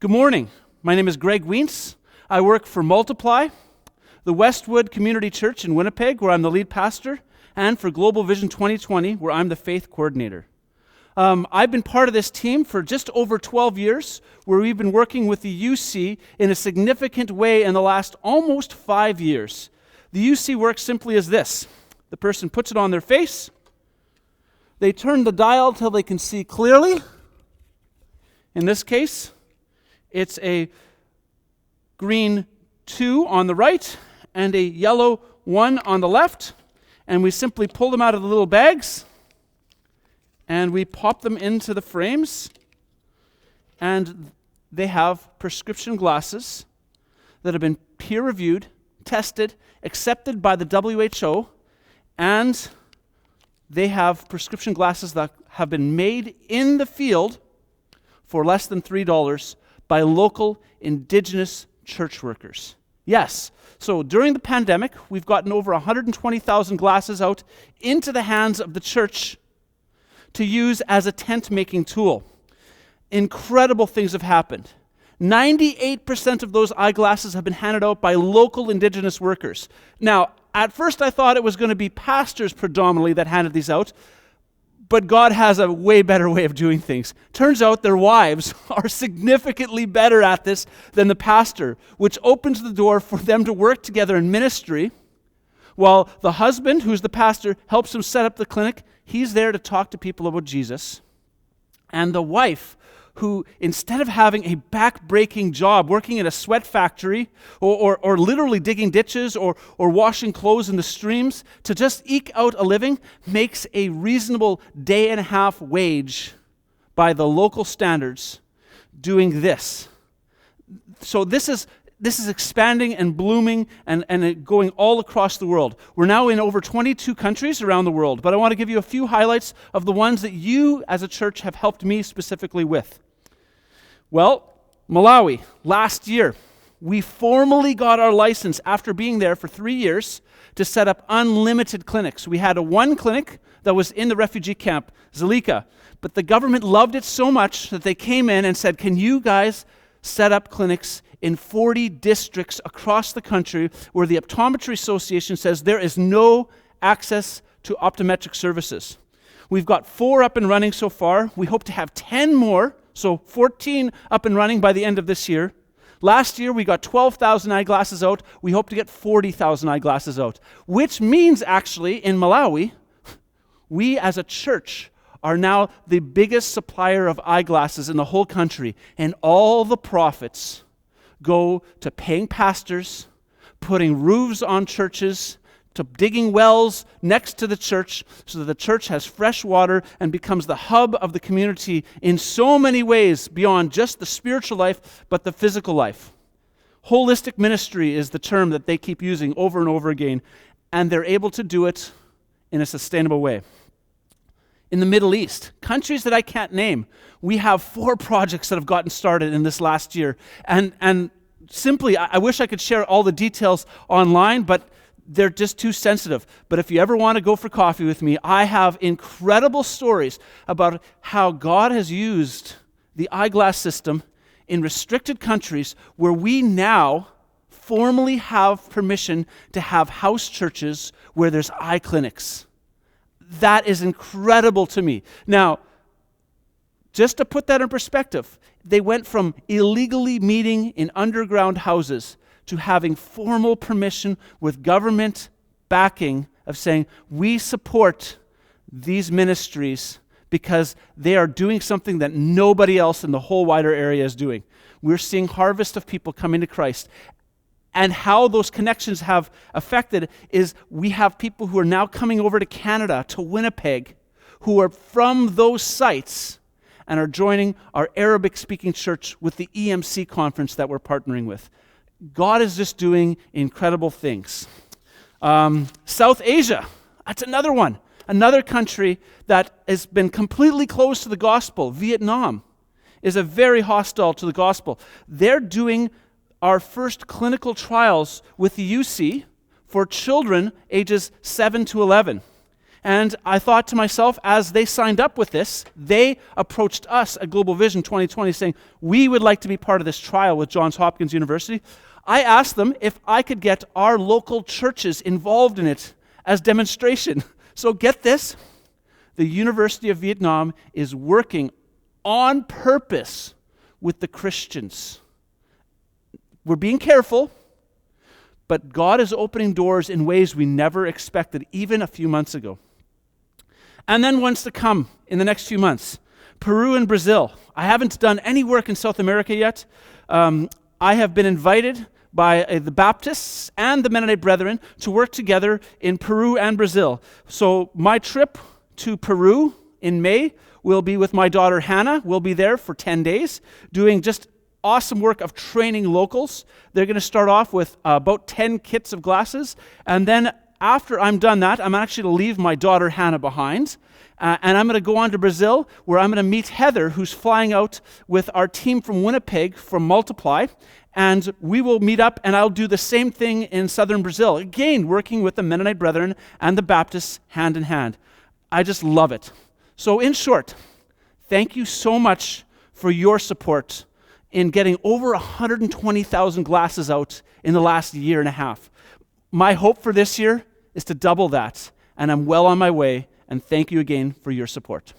Good morning. My name is Greg Wiens. I work for Multiply, the Westwood Community Church in Winnipeg, where I'm the lead pastor, and for Global Vision 2020, where I'm the faith coordinator. I've been part of this team for just over 12 years, where we've been working with the UC in a significant way in the last almost 5 years. The UC works simply as this. The person puts it on their face, they turn the dial till they can see clearly. In this case, it's a green 2 on the right and a yellow 1 on the left, and we simply pull them out of the little bags and we pop them into the frames, and they have prescription glasses that have been peer-reviewed, tested, accepted by the WHO, and they have prescription glasses that have been made in the field for less than $3 by local Indigenous church workers. Yes, so during the pandemic, we've gotten over 120,000 glasses out into the hands of the church to use as a tent-making tool. Incredible things have happened. 98% of those eyeglasses have been handed out by local Indigenous workers. Now, at first I thought it was going to be pastors predominantly that handed these out, but God has a way better way of doing things. Turns out their wives are significantly better at this than the pastor, which opens the door for them to work together in ministry, while the husband, who's the pastor, helps him set up the clinic. He's there to talk to people about Jesus. And the wife, who instead of having a back-breaking job working in a sweat factory or literally digging ditches or washing clothes in the streams to just eke out a living, makes a reasonable day-and-a-half wage by the local standards doing this. So this is expanding and blooming and going all across the world. We're now in over 22 countries around the world, but I want to give you a few highlights of the ones that you as a church have helped me specifically with. Well, Malawi, last year, we formally got our license after being there for 3 years to set up unlimited clinics. We had one clinic that was in the refugee camp, Zalika, but the government loved it so much that they came in and said, can you guys set up clinics in 40 districts across the country where the Optometry Association says there is no access to optometric services. We've got 4 up and running so far. We hope to have 10 more, so 14 up and running by the end of this year. Last year, we got 12,000 eyeglasses out. We hope to get 40,000 eyeglasses out, which means actually in Malawi, we as a church are now the biggest supplier of eyeglasses in the whole country, and all the profits go to paying pastors, putting roofs on churches, to digging wells next to the church so that the church has fresh water and becomes the hub of the community in so many ways beyond just the spiritual life, but the physical life. Holistic ministry is the term that they keep using over and over again, and they're able to do it in a sustainable way. In the Middle East, countries that I can't name, we have 4 projects that have gotten started in this last year. And simply, I wish I could share all the details online, but they're just too sensitive. But if you ever want to go for coffee with me, I have incredible stories about how God has used the eyeglass system in restricted countries where we now formally have permission to have house churches where there's eye clinics. That is incredible to me. Now, just to put that in perspective, they went from illegally meeting in underground houses to having formal permission with government backing of saying, we support these ministries because they are doing something that nobody else in the whole wider area is doing. We're seeing harvest of people coming to Christ. And how those connections have affected is we have people who are now coming over to Canada, to Winnipeg, who are from those sites and are joining our Arabic-speaking church with the EMC conference that we're partnering with. God is just doing incredible things. South Asia, that's another one. Another country that has been completely closed to the gospel. Vietnam is a very hostile to the gospel. They're doing our first clinical trials with the UC for children ages 7 to 11. And I thought to myself, as they signed up with this, they approached us at Global Vision 2020 saying, we would like to be part of this trial with Johns Hopkins University. I asked them if I could get our local churches involved in it as demonstration. So get this, the University of Vietnam is working on purpose with the Christians. We're being careful, but God is opening doors in ways we never expected, even a few months ago. And then what's to come in the next few months? Peru and Brazil. I haven't done any work in South America yet. I have been invited by the Baptists and the Mennonite Brethren to work together in Peru and Brazil. So my trip to Peru in May will be with my daughter Hannah. We'll be there for 10 days doing just awesome work of training locals. They're going to start off with about 10 kits of glasses, and then after I'm done that, I'm actually going to leave my daughter Hannah behind, and I'm going to go on to Brazil, where I'm going to meet Heather, who's flying out with our team from Winnipeg from Multiply, and we will meet up, and I'll do the same thing in southern Brazil, again, working with the Mennonite Brethren and the Baptists hand in hand. I just love it. So in short, thank you so much for your support in getting over 120,000 glasses out in the last year and a half. My hope for this year is to double that, and I'm well on my way, and thank you again for your support.